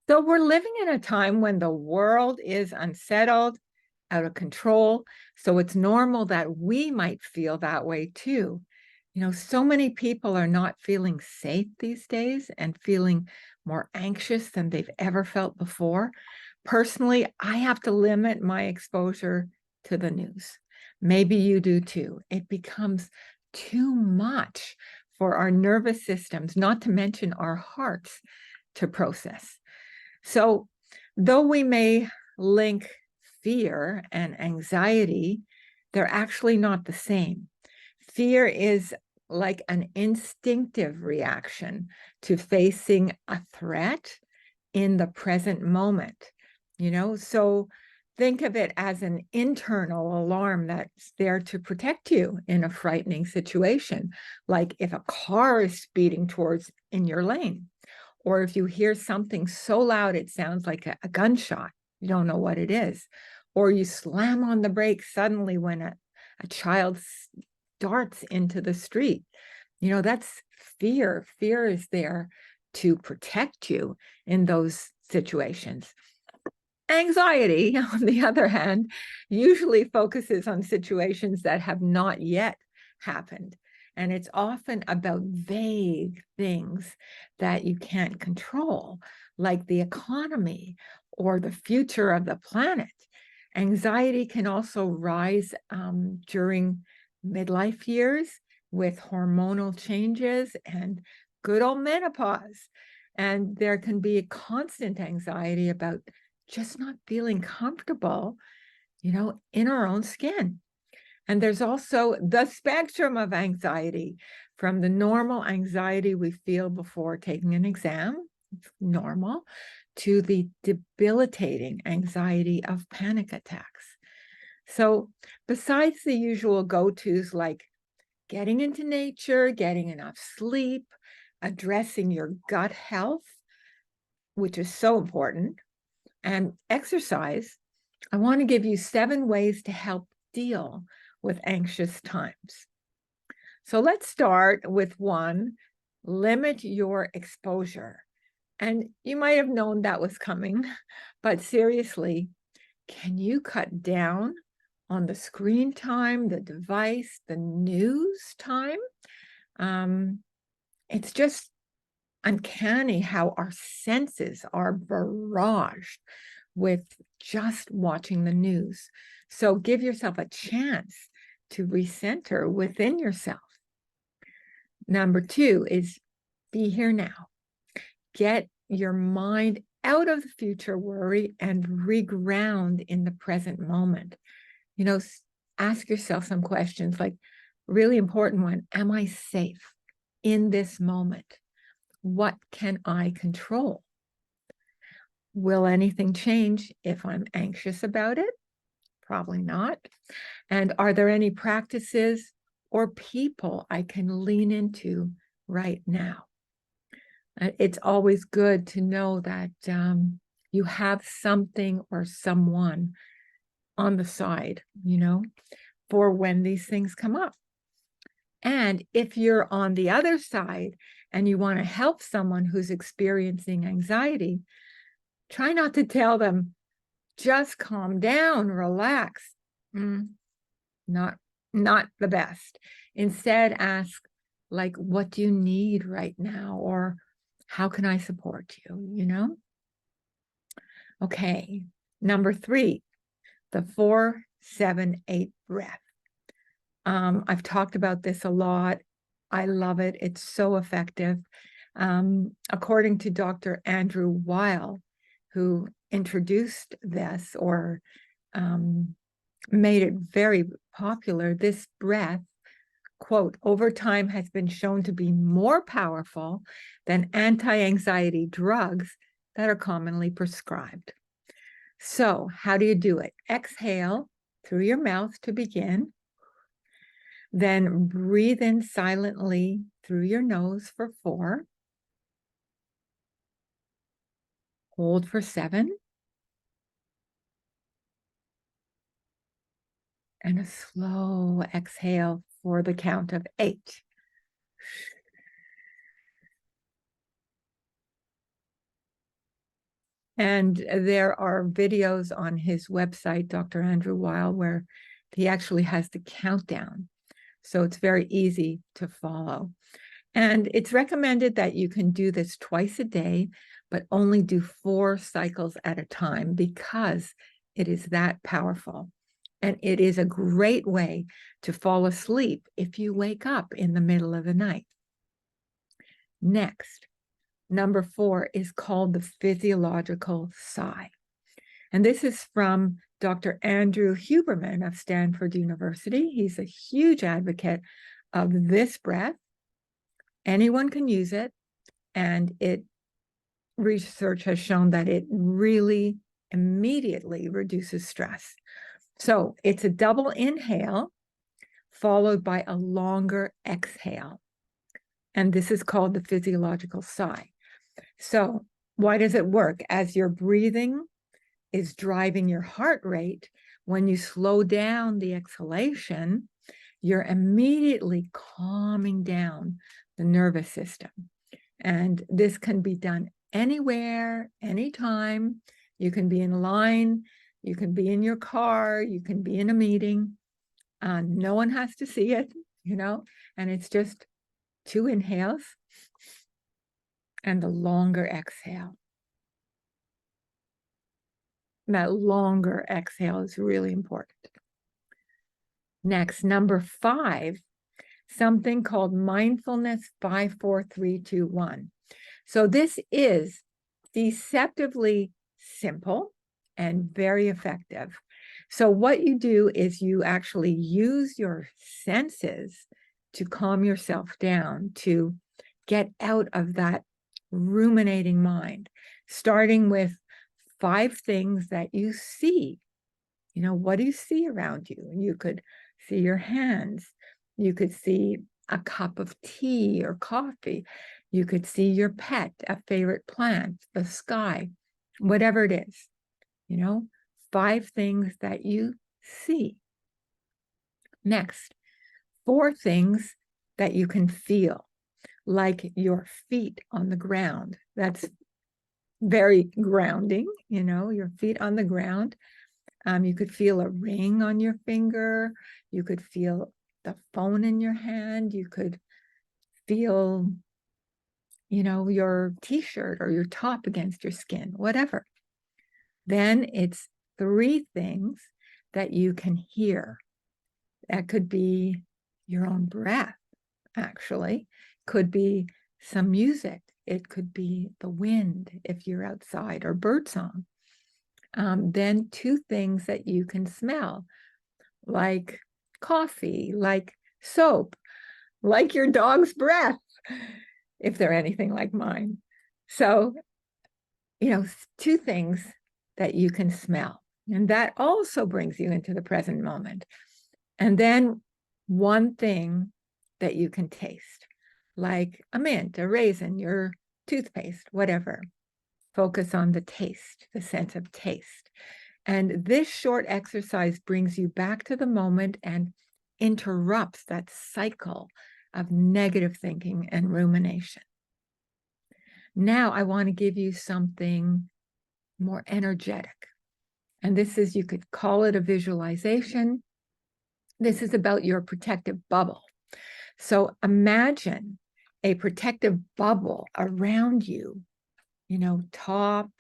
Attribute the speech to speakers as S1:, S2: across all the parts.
S1: So we're living in a time when the world is unsettled, out of control. So it's normal that we might feel that way too. So many people are not feeling safe these days and feeling more anxious than they've ever felt before. Personally, I have to limit my exposure to the news. Maybe you do too. It becomes too much for our nervous systems, not to mention our hearts, to process. So, though we may link fear and anxiety, they're actually not the same. Fear is like an instinctive reaction to facing a threat in the present moment, So think of it as an internal alarm that's there to protect you in a frightening situation, like if a car is speeding towards in your lane. Or if you hear something so loud it sounds like a gunshot, you don't know what it is. Or you slam on the brakes suddenly when a child darts into the street. That's fear. Fear is there to protect you in those situations. Anxiety, on the other hand, usually focuses on situations that have not yet happened. And it's often about vague things that you can't control, like the economy or the future of the planet. Anxiety can also rise during midlife years with hormonal changes and good old menopause. And there can be a constant anxiety about just not feeling comfortable, in our own skin. And there's also the spectrum of anxiety, from the normal anxiety we feel before taking an exam, it's normal, to the debilitating anxiety of panic attacks. So besides the usual go-tos like getting into nature, getting enough sleep, addressing your gut health, which is so important, and exercise, I want to give you 7 ways to help deal with anxious times. So let's start with 1, limit your exposure. And you might have known that was coming, but seriously, can you cut down on the screen time, the device, the news time? It's just uncanny how our senses are barraged with just watching the news. So give yourself a chance to recenter within yourself. Number 2 is be here now. Get your mind out of the future worry and reground in the present moment. Ask yourself some questions like, really important one, am I safe in this moment? What can I control? Will anything change if I'm anxious about it? Probably not. And are there any practices or people I can lean into right now? It's always good to know that you have something or someone on the side, for when these things come up. And if you're on the other side and you want to help someone who's experiencing anxiety, try not to tell them, just calm down, relax. Not the best. Instead, ask, like, what do you need right now? Or how can I support you, Okay, number 3, the 4-7-8 breath. I've talked about this a lot. I love it. It's so effective. According to Dr. Andrew Weil, who introduced this or made it very popular, this breath, quote, over time has been shown to be more powerful than anti-anxiety drugs that are commonly prescribed. So how do you do it? Exhale through your mouth to begin. Then breathe in silently through your nose for 4. Hold for 7. And a slow exhale for the count of 8. And there are videos on his website, Dr. Andrew Weil, where he actually has the countdown. So it's very easy to follow. And it's recommended that you can do this twice a day, but only do 4 cycles at a time because it is that powerful. And it is a great way to fall asleep if you wake up in the middle of the night. Next, number 4 is called the physiological sigh. And this is from Dr. Andrew Huberman of Stanford University. He's a huge advocate of this breath. Anyone can use it, and research has shown that it really immediately reduces stress. So it's a double inhale followed by a longer exhale. And this is called the physiological sigh. So why does it work? As your breathing is driving your heart rate, when you slow down the exhalation, you're immediately calming down the nervous system. And this can be done anywhere, anytime. You can be in line, you can be in your car, you can be in a meeting. No one has to see it, and it's just 2 inhales and a longer exhale. That longer exhale is really important. Next, number 5, something called mindfulness 5-4-3-2-1. So this is deceptively simple and very effective. So what you do is you actually use your senses to calm yourself down, to get out of that ruminating mind, starting with 5 things that you see. What do you see around you? You could see your hands. You could see a cup of tea or coffee. You could see your pet, a favorite plant, the sky, whatever it is. 5 things that you see. Next, 4 things that you can feel, like your feet on the ground. That's very grounding, your feet on the ground. You could feel a ring on your finger. You could feel the phone in your hand. You could feel, your t-shirt or your top against your skin, whatever. Then it's 3 things that you can hear. That could be your own breath, actually. Could be some music. It could be the wind if you're outside, or birdsong. Then 2 things that you can smell, like coffee, like soap, like your dog's breath, if they're anything like mine. So, 2 things that you can smell. And that also brings you into the present moment. And then 1 thing that you can taste, like a mint, a raisin, your toothpaste, whatever. Focus on the taste, the sense of taste. And this short exercise brings you back to the moment and interrupts that cycle of negative thinking and rumination. Now I want to give you something more energetic. And this is, you could call it a visualization. This is about your protective bubble. So imagine a protective bubble around you, top,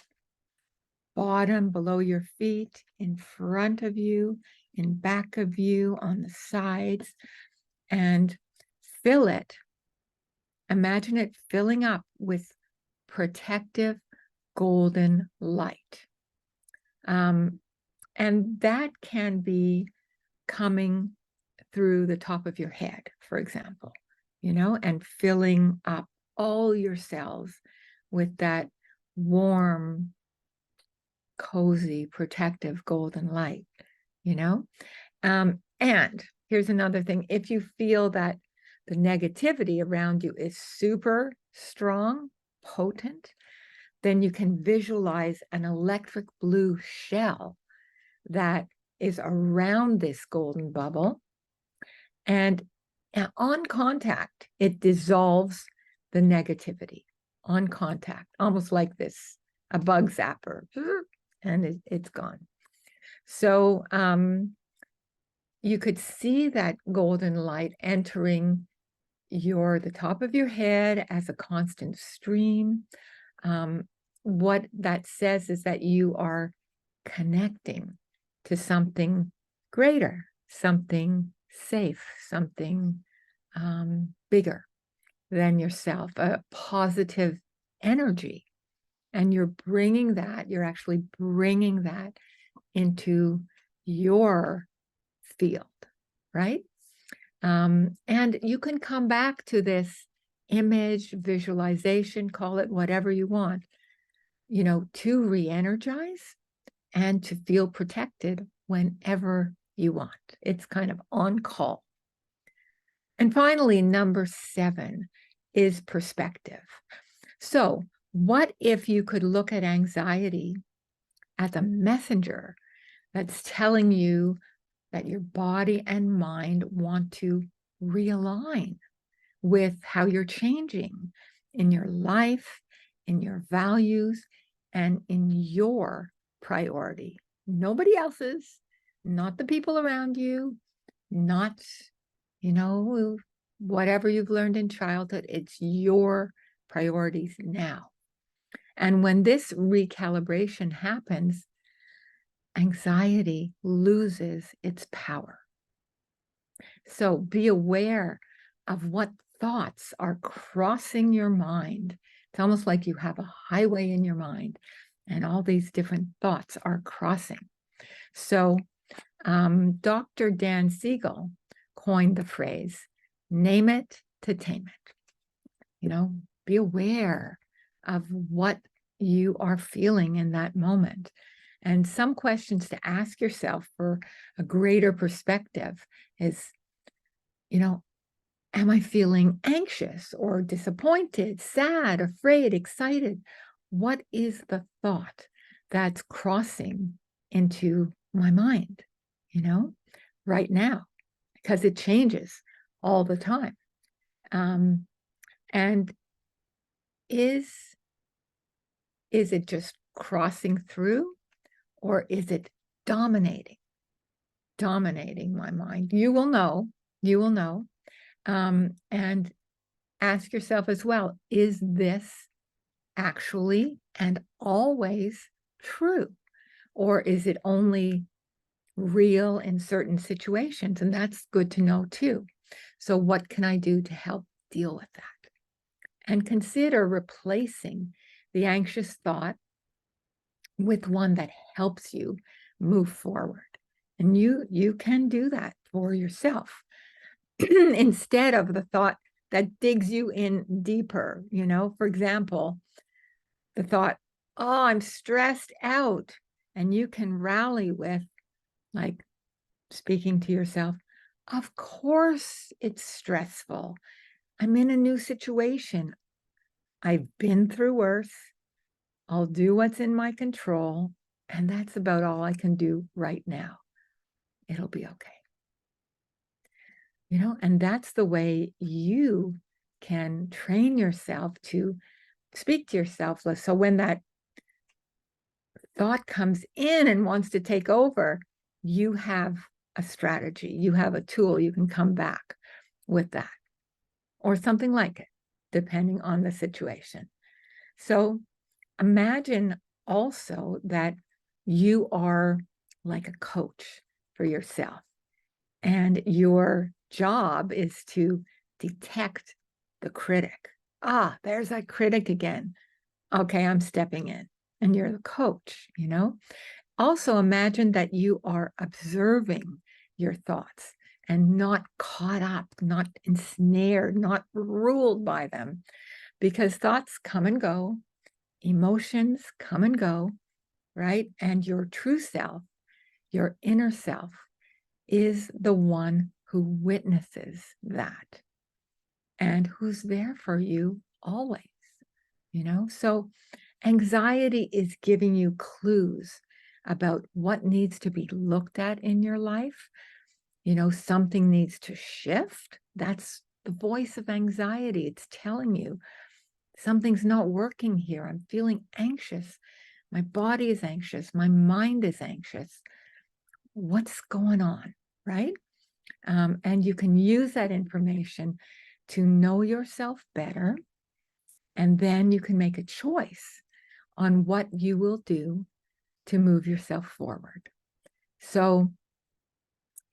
S1: bottom, below your feet, in front of you, in back of you, on the sides, and fill it. Imagine it filling up with protective golden light. And that can be coming through the top of your head, for example, and filling up all your cells with that warm, cozy, protective golden light, and here's another thing. If you feel that the negativity around you is super strong, potent, then you can visualize an electric blue shell that is around this golden bubble. And on contact, it dissolves the negativity on contact, almost like this a bug zapper, and it's gone. So you could see that golden light entering the top of your head as a constant stream. What that says is that you are connecting to something greater, something safe, something bigger than yourself, a positive energy. And you're actually bringing that into your field, right? And you can come back to this image, visualization, call it whatever you want, to re-energize and to feel protected whenever you want. It's kind of on call. And finally, number 7 is perspective. So what if you could look at anxiety as a messenger that's telling you that your body and mind want to realign with how you're changing in your life, in your values, and in your priority. Nobody else's, not the people around you, not, whatever you've learned in childhood. It's your priorities now. And when this recalibration happens, anxiety loses its power. So be aware of what thoughts are crossing your mind. It's almost like you have a highway in your mind and all these different thoughts are crossing. So Dr. Dan Siegel coined the phrase, name it to tame it. Be aware of what you are feeling in that moment. And some questions to ask yourself for a greater perspective is, am I feeling anxious or disappointed, sad, afraid, excited? What is the thought that's crossing into my mind, right now? Because it changes all the time. And is it just crossing through, or is it dominating my mind? You will know. And ask yourself as well, is this actually and always true? Or is it only real in certain situations? And that's good to know too. So what can I do to help deal with that? And consider replacing the anxious thought with one that helps you move forward. And you can do that for yourself instead of the thought that digs you in deeper. For example, the thought, oh, I'm stressed out. And you can rally with, like, speaking to yourself, of course it's stressful. I'm in a new situation. I've been through worse. I'll do what's in my control. And that's about all I can do right now. It'll be okay. And that's the way you can train yourself to speak to yourself. So when that thought comes in and wants to take over, you have a strategy, you have a tool, you can come back with that or something like it, depending on the situation. So imagine also that you are like a coach for yourself, and your job is to detect the critic. There's that critic again. Okay, I'm stepping in. And you're the coach, Also imagine that you are observing your thoughts and not caught up, not ensnared, not ruled by them, because thoughts come and go, emotions come and go, right? And your true self, your inner self, is the one who witnesses that and who's there for you always, So anxiety is giving you clues about what needs to be looked at in your life. Something needs to shift. That's the voice of anxiety. It's telling you Something's not working here. I'm feeling anxious. My body is anxious. My mind is anxious. What's going on, right? And you can use that information to know yourself better. And then you can make a choice on what you will do to move yourself forward. So,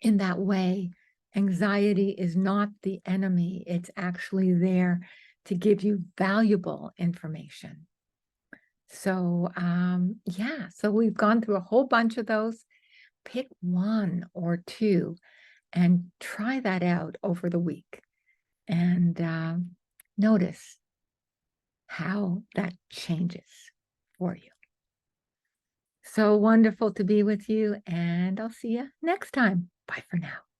S1: in that way, anxiety is not the enemy, it's actually there to give you valuable information. So, yeah, so we've gone through a whole bunch of those. Pick one or two and try that out over the week and notice how that changes for you. So wonderful to be with you, and I'll see you next time. Bye for now.